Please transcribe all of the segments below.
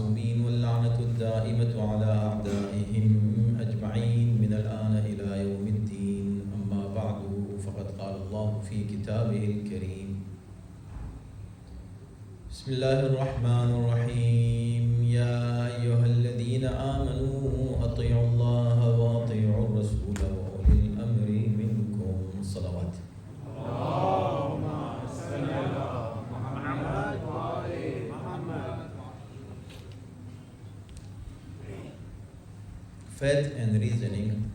المعصومين واللعنة الدائمة على أعدائهم أجمعين من الآن إلى يوم الدين. أما بعد، فقد قال الله في كتابه الكريم: بسم الله الرحمن الرحيم. يا أيها الذين آمنوا أطيعوا الله وأطيعوا الرسول وأولي الأمر منكم. صلوات. Faith and reasoning,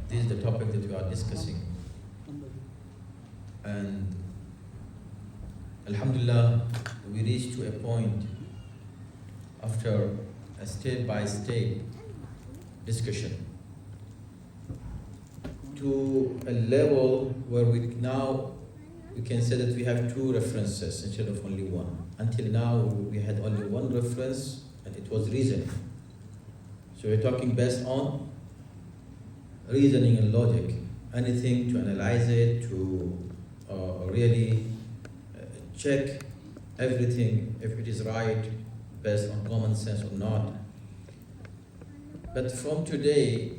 this is the topic that we are discussing. And Alhamdulillah, we reached to a point after a step-by-step discussion to a level where we can say that we have two references instead of only one. Until now, we had only one reference, and it was reasoning. So we're talking based on reasoning and logic, anything to analyze it, to really check everything if it is right based on common sense or not. But from today,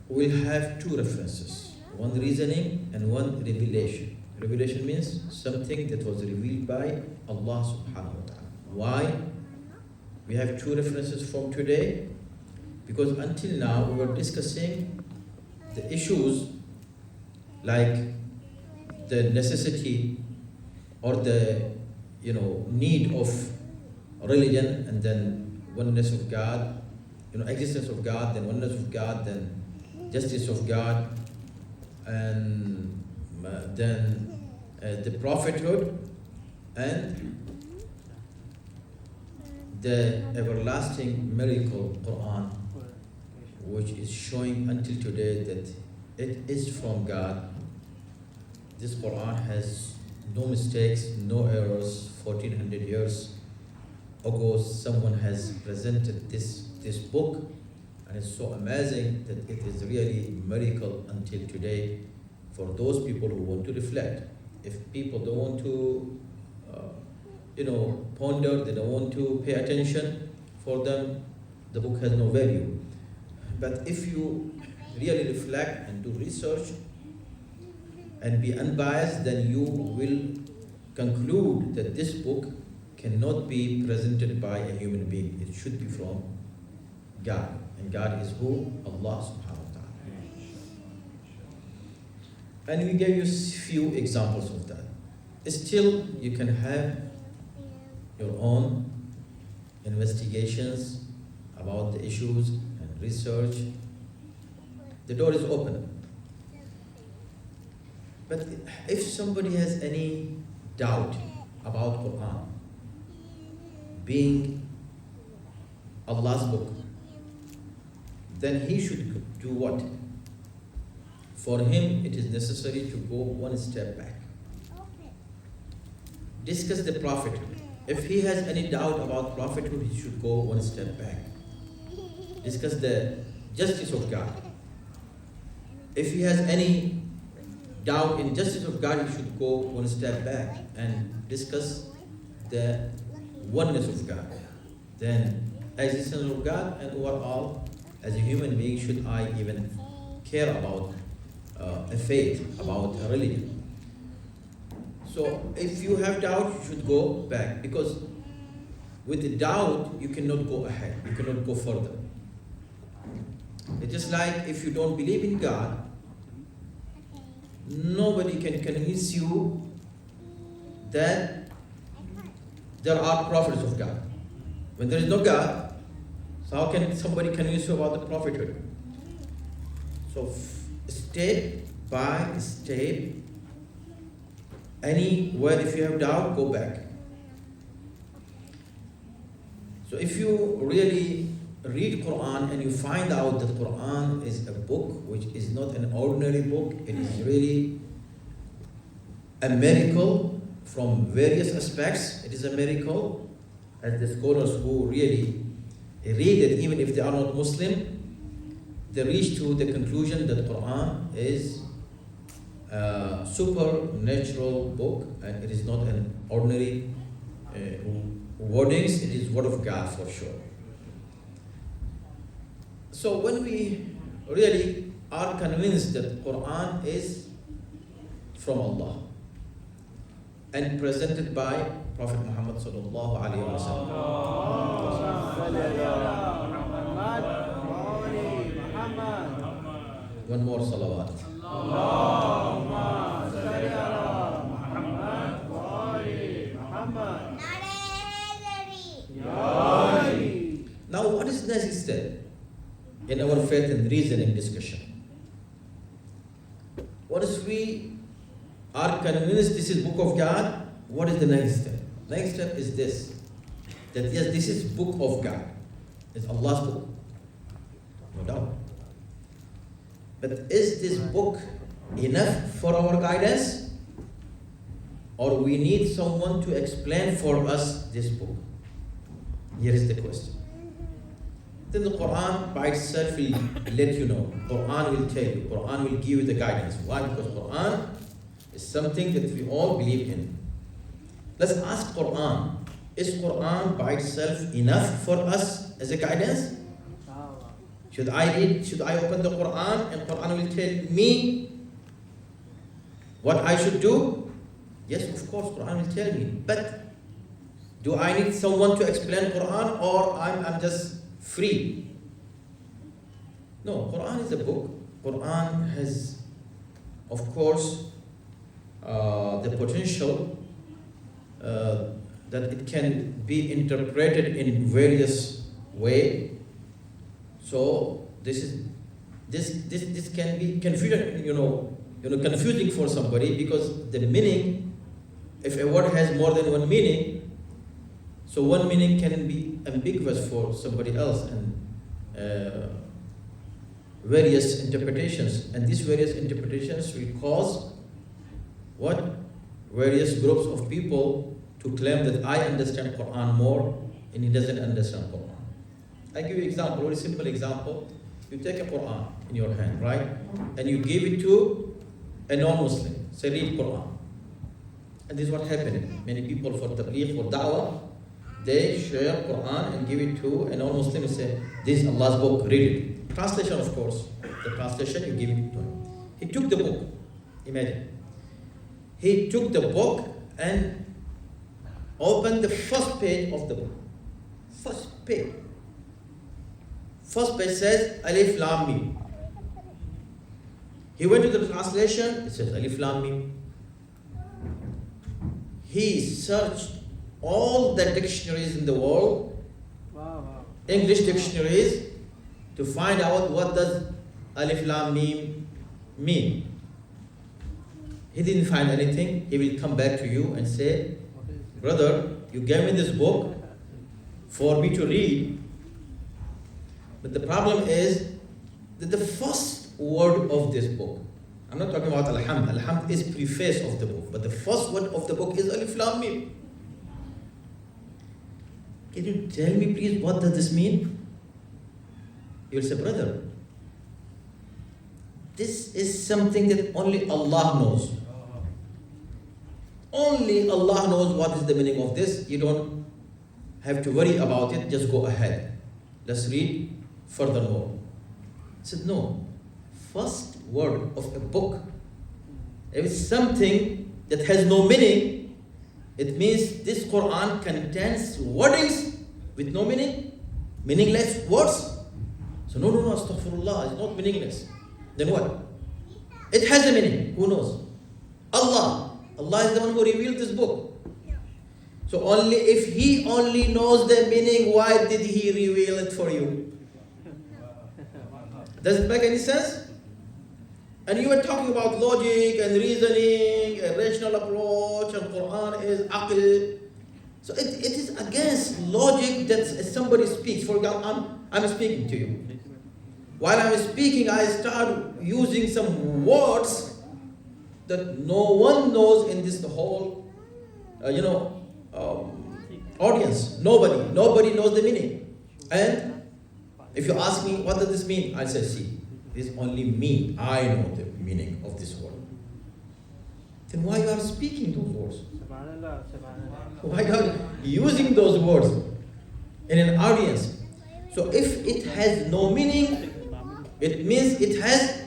we'll have two references, one reasoning and one revelation. Revelation means something that was revealed by Allah subhanahu wa ta'ala. Why? We have two references from today, because until now we were discussing the issues like the necessity or the need of religion, and then oneness of God, existence of God, then oneness of God, then justice of God, and then the prophethood, and the everlasting miracle Quran, which is showing until today that it is from God. This Quran has no mistakes, no errors. 1400 years ago, someone has presented this book, and it's so amazing that it is really a miracle until today for those people who want to reflect. If people don't want to, ponder, they don't want to pay attention, for them, the book has no value. But if you really reflect and do research and be unbiased, then you will conclude that this book cannot be presented by a human being. It should be from God. And God is who? Allah subhanahu wa ta'ala. And we gave you a few examples of that. Still, you can have your own investigations about the issues and research. The door is open. But if somebody has any doubt about Quran being Allah's book, then he should do what? For him, it is necessary to go one step back. Discuss the prophethood. If he has any doubt about prophethood, he should go one step back. Discuss the justice of God. If he has any doubt in justice of God, he should go one step back and discuss the oneness of God. Then existence of God, and overall, as a human being, should I even care about a faith, about a religion? So if you have doubt, you should go back, because with the doubt, you cannot go ahead, you cannot go further. It's just like if you don't believe in God, nobody can convince you that there are prophets of God. When there is no God, so how can somebody convince you about the prophethood? So step by step, anywhere if you have doubt, go back. So if you really read Quran and you find out that Quran is a book which is not an ordinary book, it is really a miracle from various aspects. It is a miracle, as the scholars who really read it, even if they are not Muslim, they reach to the conclusion that Quran is supernatural book, and it is not an ordinary wordings, it is word of God for sure. So when we really are convinced that Quran is from Allah and presented by Prophet Muhammad sallallahu alaihi wasallam. One more salawat. Now what is next step in our faith and reasoning discussion? What is we are convinced this is book of God? What is the next step? Next step is this, that yes, this is book of God. It's Allah's book, no doubt. But is this book enough for our guidance? Or we need someone to explain for us this book? Here is the question. Then the Quran by itself will let you know. Quran will tell you. Quran will give you the guidance. Why? Because Quran is something that we all believe in. Let's ask Quran. Is Quran by itself enough for us as a guidance? Should I read? Should I open the Quran and Quran will tell me what I should do? Yes, of course, Quran will tell me. But do I need someone to explain Quran, or I'm just free? No, Quran is a book. Quran has, of course, the potential that it can be interpreted in various ways. So this can be confusing, confusing for somebody, because the meaning, if a word has more than one meaning, so one meaning can be ambiguous for somebody else, and various interpretations, and these various interpretations will cause what? Various groups of people to claim that I understand Quran more and he doesn't understand Quran. I give you an example, a very simple example. You take a Quran in your hand, right? And you give it to a non-Muslim. Say, read Quran. And this is what happened. Many people for tabligh, for da'wah, they share Quran and give it to a non-Muslim and say, this is Allah's book, read it. Translation, of course. The translation, you give it to him. He took the book. Imagine. He took the book and opened the first page of the book. First page. First page says, Alif Lam Mim. He went to the translation, it says Alif Lam Mim. He searched all the dictionaries in the world, English dictionaries, to find out what does Alif Lam Mim mean. He didn't find anything. He will come back to you and say, brother, you gave me this book for me to read, but the problem is that the first word of this book, I'm not talking about Alhamd. Alhamd is preface of the book, but the first word of the book is Alif Lam Mim. Can you tell me please what does this mean? You'll say, brother, this is something that only Allah knows. Only Allah knows what is the meaning of this. You don't have to worry about it, just go ahead. Let's read furthermore. I said, no. First word of a book, if it's something that has no meaning, it means this Quran contains wordings with no meaning, meaningless words. So no, astaghfirullah, it's not meaningless. Then what? It has a meaning. Who knows? Allah is the one who revealed this book. So only if He only knows the meaning, why did He reveal it for you? Does it make any sense? And you were talking about logic and reasoning, a rational approach, and Quran is aql. So it is against logic that somebody speaks. For example, I'm speaking to you. While I'm speaking, I start using some words that no one knows in this whole, audience. Nobody knows the meaning. And if you ask me, what does this mean? I'll say, see, this only me. I know the meaning of this word. then why you are speaking those words? Why you are using those words in an audience? So if it has no meaning, it means it has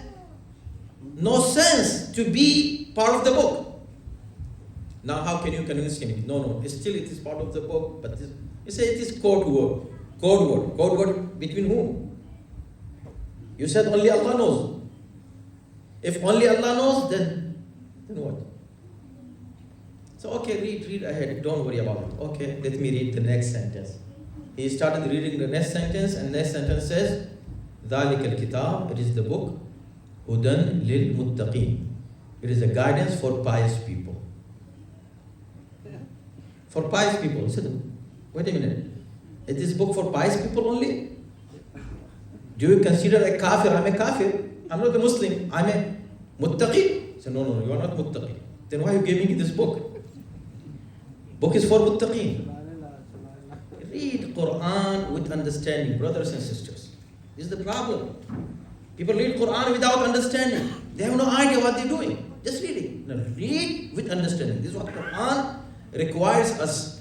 no sense to be part of the book. Now how can you convince him? No, still it is part of the book, but you say it is code word. Code word between whom? You said only Allah knows. If only Allah knows, then what? So okay, read ahead, don't worry about it. Okay, let me read the next sentence. He started reading the next sentence, and next sentence says, ذَلِكَ الْكِتَابِ, it is the book, هُدًى لِلْمُتَّقِينَ. It is a guidance for pious people. For pious people. He said, wait a minute. Is this book for pious people only? Do you consider a kafir? I'm a kafir. I'm not a Muslim. I'm a muttaqi. He said, no, you are not muttaqi. Then why are you giving me this book? Book is for muttaqin. Read Quran with understanding, brothers and sisters. This is the problem. People read Quran without understanding. They have no idea what they're doing. Just read it. No, read with understanding. This is what Quran requires us.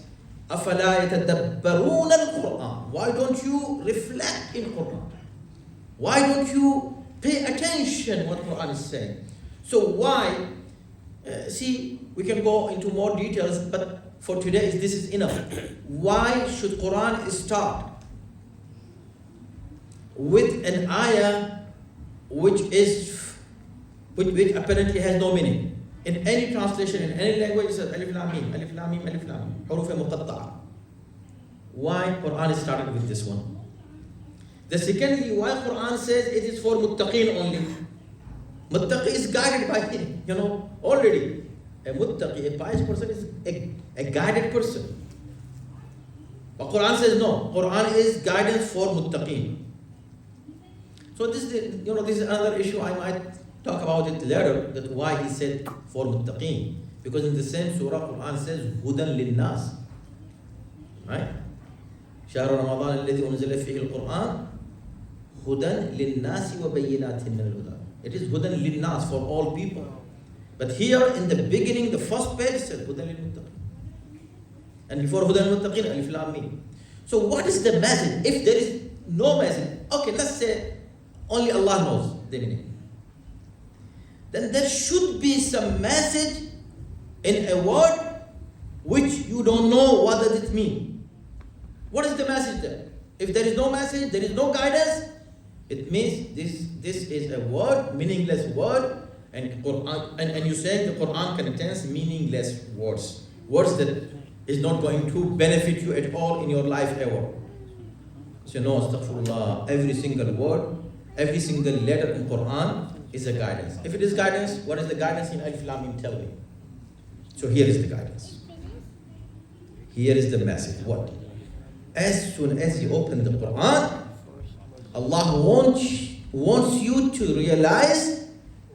أَفَلَا يَتَدَبَّرُونَ الْقُرْآنِ. Why don't you reflect in Quran? Why don't you pay attention what Quran is saying? So why? See, we can go into more details, but for today, this is enough. Why should Quran start with an ayah which apparently has no meaning? In any translation, in any language, it says alif lam mim, alif lam mim, alif lam mim, huruf muqatta'a. Why Quran started with this one? The secondly, why Quran says it is for muttaqin only? Muttaqi is guided by him, already. A muttaqi, a pious person, is a guided person. But Quran says no. Quran is guidance for muttaqin. So this is another issue. I might talk about it later. That why he said for muttaqin, because in the same surah, Quran says hudan linnas, right? شهر رمضان الذي أنزل فيه القرآن هدى للناس وبينات من الهدى. It is hudan linnas, for all people. But here in the beginning, the first page says hudan lilmuttaqin. And before hudan lilmuttaqin, alif lam mim. So what is the message? If there is no message, okay, let's say only Allah knows the meaning. Then there should be some message in a word which you don't know what does it mean. What is the message there? If there is no message, there is no guidance, it means this is a word, meaningless word, and Quran, and you say the Quran contains meaningless words. Words that is not going to benefit you at all in your life ever. So no, astaghfirullah, every single word, every single letter in Quran is a guidance. If it is guidance, what is the guidance in Alif Lam Mim? Tell me. So here is the guidance. Here is the message. What? As soon as you open the Quran, Allah wants you to realize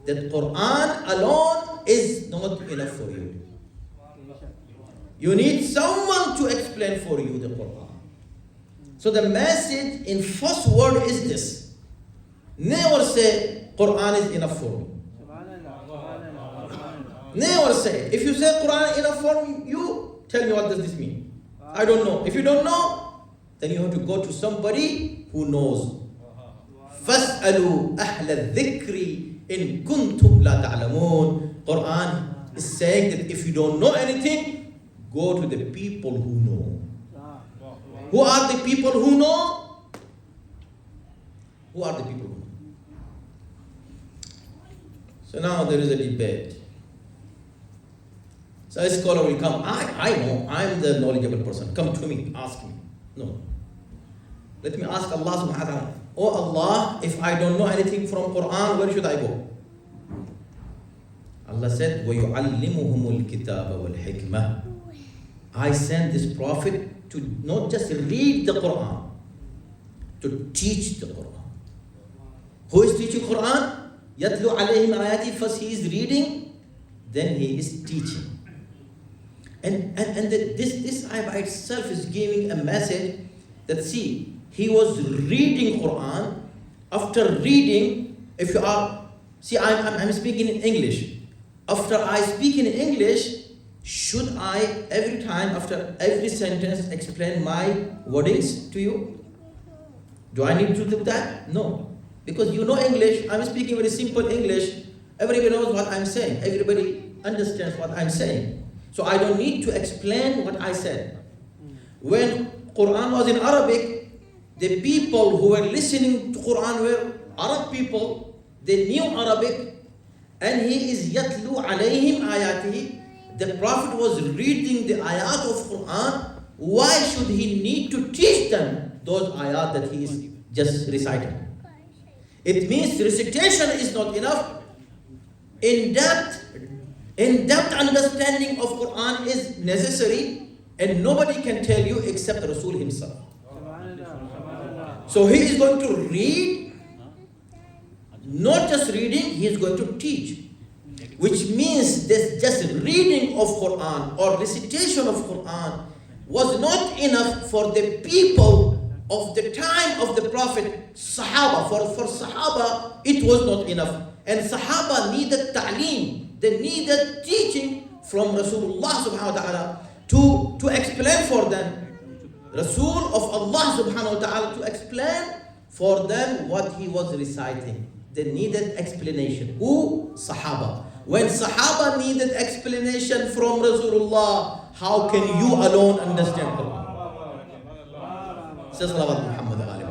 that Quran alone is not enough for you. You need someone to explain for you the Quran. So the message in first word is this. Never say Quran is enough for me. Never say. If you say Quran is enough for you, tell me what does this mean. I don't know. If you don't know, then you have to go to somebody who knows. فَاسْأَلُوا أَهْلَ الذِّكْرِ إِن كُنْتُمْ لَا تَعْلَمُونَ. Quran is saying that if you don't know anything, go to the people who know. Who are the people who know? Who are the people who know? So now there is a debate. So a scholar will come, I know, I'm the knowledgeable person. Come to me, ask me. No. Let me ask Allah subhanahu wa ta'ala. Oh Allah, if I don't know anything from Quran, where should I go? Allah said, وَيُعَلِّمُهُمُ الْكِتَابَ وَالْحِكْمَةِ. I sent this prophet to not just read the Quran, to teach the Quran. Who is teaching Quran? يَتْلُو عَلَيْهِمْ آيَاتِهِ. First he is reading, then he is teaching. And this ayah by itself is giving a message that, see, he was reading Quran. After reading, if you are, see, I'm speaking in English. After I speak in English, should I every time after every sentence explain my wordings to you? Do I need to do that? No. Because you know English, I'm speaking very simple English. Everybody knows what I'm saying. Everybody understands what I'm saying. So I don't need to explain what I said. When Quran was in Arabic, the people who were listening to Quran were Arab people. They knew Arabic. And he is yatlu alayhim ayatihi. The Prophet was reading the ayat of Quran. Why should he need to teach them those ayat that he is just reciting? It means recitation is not enough. In-depth understanding of Quran is necessary, and nobody can tell you except Rasul himself. So he is going to read, not just reading, he is going to teach. Which means that just reading of Quran or recitation of Quran was not enough for the people of the time of the Prophet, Sahaba. For Sahaba, it was not enough. And Sahaba needed ta'lim. They needed teaching from Rasulullah subhanahu wa ta'ala to explain for them. Rasul of Allah subhanahu wa ta'ala to explain for them what he was reciting. They needed explanation. Who? Sahaba. When Sahaba needed explanation from Rasulullah, how can you alone understand Quran? Say salawat Muhammad alayhi.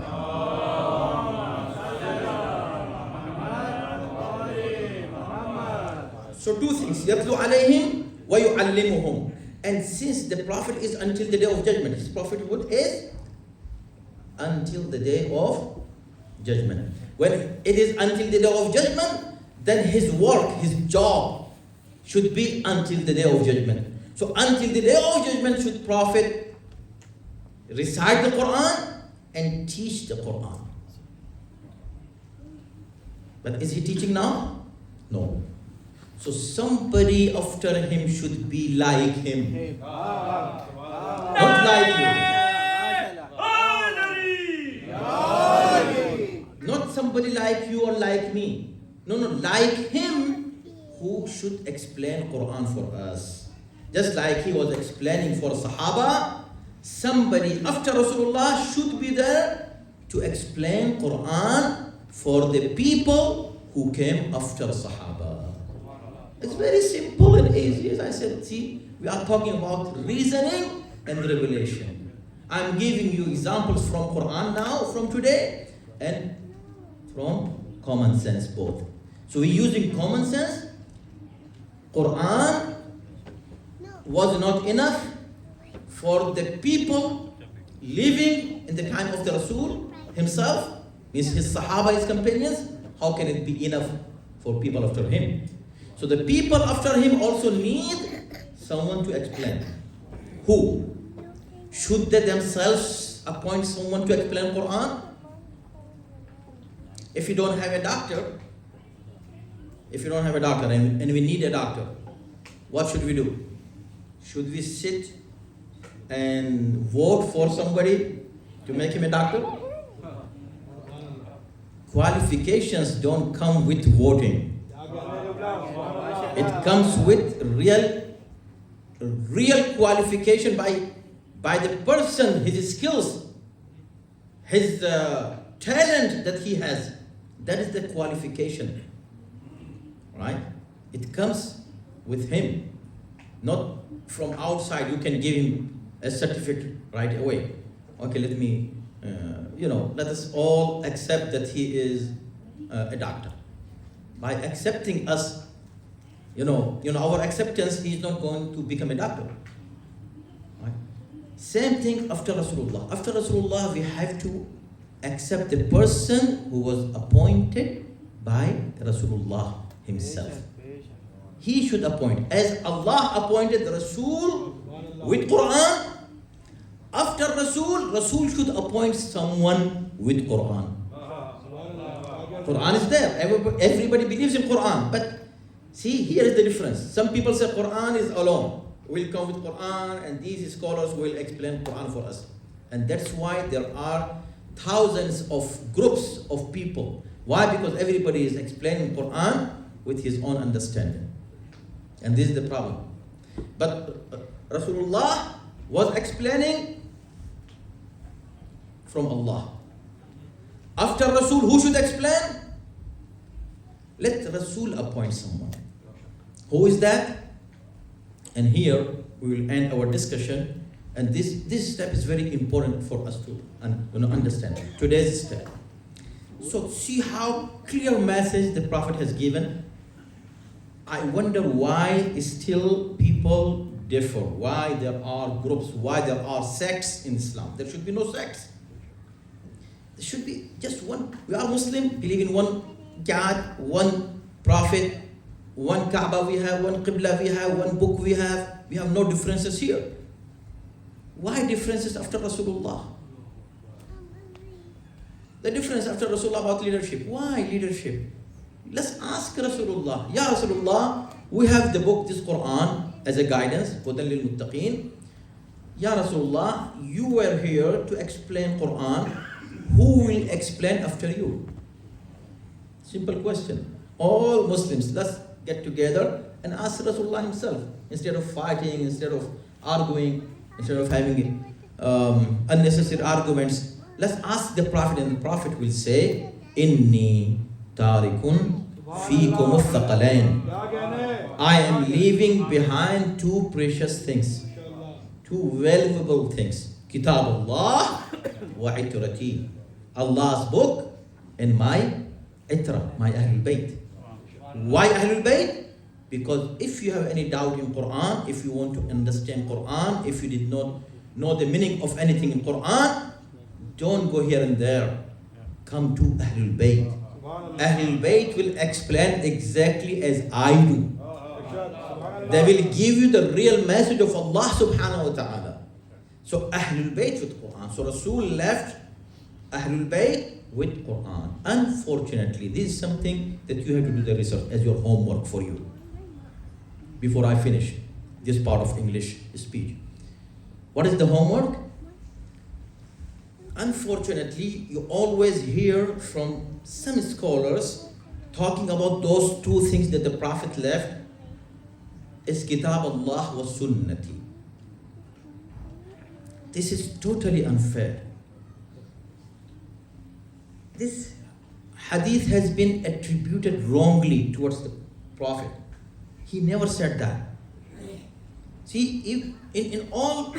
So two things, yatlu alayhim wa yu'allimuhum. And since the Prophet is until the day of judgment, his prophethood is until the day of judgment. When it is until the day of judgment, then his work, his job should be until the day of judgment. So until the day of judgment should Prophet recite the Quran and teach the Quran. But is he teaching now? No. So somebody after him should be like him. Not like you. Not somebody like you or like me. No, like him who should explain Quran for us. Just like he was explaining for Sahaba, somebody after Rasulullah should be there to explain Quran for the people who came after Sahaba. It's very simple and easy. As I said, see, we are talking about reasoning and revelation. I'm giving you examples from Quran now, from today, and from common sense both. So we're using common sense. Quran was not enough for the people living in the time of the Rasul himself, his Sahaba, his companions. How can it be enough for people after him? So the people after him also need someone to explain. Who? Should they themselves appoint someone to explain Quran? If you don't have a doctor, and we need a doctor, what should we do? Should we sit and vote for somebody to make him a doctor? Qualifications don't come with voting. It comes with real qualification by the person, his skills, his talent that he has. That is the qualification, right? It comes with him, not from outside. You can give him a certificate right away. Okay, let us all accept that he is a doctor. By accepting us, our acceptance, he is not going to become a doctor. Right? Same thing after Rasulullah. After Rasulullah, we have to accept the person who was appointed by Rasulullah himself. He should appoint. As Allah appointed Rasul with Quran, after Rasul should appoint someone with Quran. Quran is there. Everybody believes in Quran. But see, here is the difference. Some people say Quran is alone. We'll come with Quran and these scholars will explain Quran for us. And that's why there are thousands of groups of people. Why? Because everybody is explaining Quran with his own understanding. And this is the problem. But Rasulullah was explaining from Allah. After Rasul, who should explain? Let Rasul appoint someone. Who is that? And here we will end our discussion. And this step is very important for us to understand. Today's step. So see how clear message the Prophet has given. I wonder why still people differ, why there are groups, why there are sects in Islam. There should be no sects. There should be just one. We are Muslim, believe in one God, one Prophet, one Kaaba we have, one Qibla we have, one book we have. We have no differences here. Why differences after Rasulullah? The difference after Rasulullah about leadership. Why leadership? Let's ask Rasulullah. Ya Rasulullah, we have the book, this Quran, as a guidance, Hudan lil Muttaqeen. Ya Rasulullah, you were here to explain Quran. Who will explain after you? Simple question. All Muslims, let's get together and ask Rasulullah himself. Instead of fighting, instead of arguing, instead of having unnecessary arguments, let's ask the Prophet, and the Prophet will say, Inni tarikun fikum thaqalain. I am leaving behind two precious things, two valuable things. Kitab Allah wa itrati. Allah's book and my itra, my AhlulBait. Why AhlulBait? Because if you have any doubt in Quran, if you want to understand Quran, if you did not know the meaning of anything in Quran, don't go here and there. Come to AhlulBait. AhlulBait will explain exactly as I do. They will give you the real message of Allah subhanahu wa ta'ala. So AhlulBait with Quran. So Rasul left AhlulBait with Quran. Unfortunately, this is something that you have to do the research as your homework for you. Before I finish this part of English speech. What is the homework? Unfortunately, you always hear from some scholars talking about those two things that the Prophet left is Kitab Allah wa Sunnati. This is totally unfair. This hadith has been attributed wrongly towards the Prophet. He never said that. See, if in all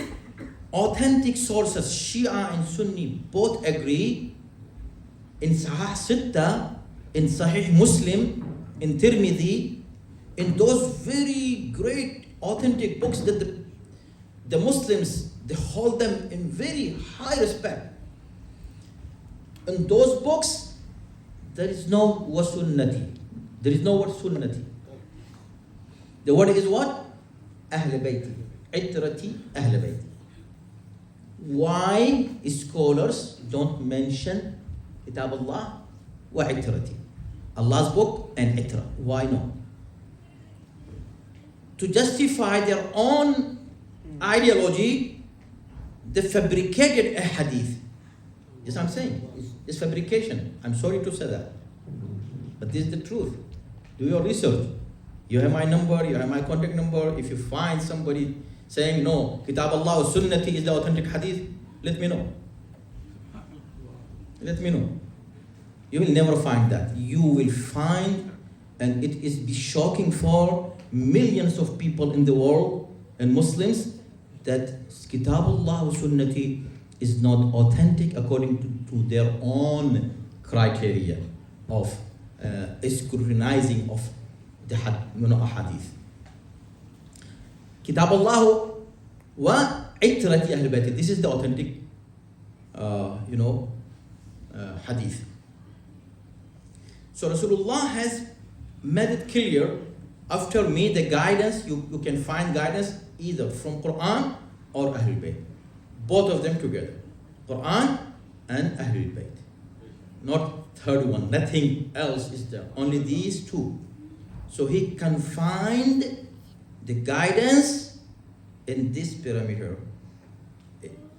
authentic sources, Shia and Sunni both agree, in Sahih Sitta, in Sahih Muslim, in Tirmidhi, in those very great authentic books that the Muslims, they hold them in very high respect. In those books, there is no wasunnati. There is no word sunnati. The word is what? AhlulBait. Itrati AhlulBait. Why scholars don't mention Kitab Allah wa Itrati? Allah's book and Itra. Why not? To justify their own ideology, they fabricated a hadith. Yes, I'm saying. It's fabrication. I'm sorry to say that. But this is the truth. Do your research. You have my number, you have my contact number. If you find somebody saying, no, Kitab Allah wa Sunnati is the authentic hadith, let me know. Let me know. You will never find that. You will find, and it is be shocking for millions of people in the world and Muslims, that Kitab Allah wa Sunnati is not authentic according to their own criteria of scrutinizing of the hadith. Kitab Allah wa Itrati AhlulBait. This is the authentic, hadith. So Rasulullah has made it clear, after me the guidance, you can find guidance either from Quran or AhlulBait. Both of them together. Quran and AhlulBait. Not third one, nothing else is there. Only these two. So he confined the guidance in this parameter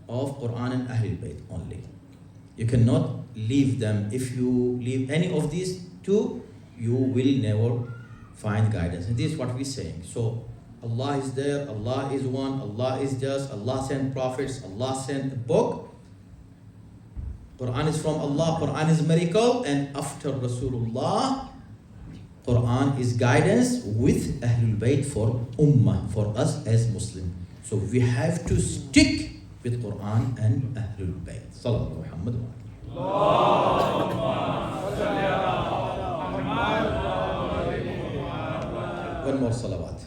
of Quran and AhlulBait only. You cannot leave them. If you leave any of these two, you will never find guidance. And this is what we're saying. So Allah is there, Allah is one, Allah is just, Allah sent prophets, Allah sent a book. Quran is from Allah, Quran is miracle, and after Rasulullah, Quran is guidance with AhlulBait for Ummah, for us as Muslims. So we have to stick with Quran and AhlulBait. Sallallahu Muhammad wa One more salawat.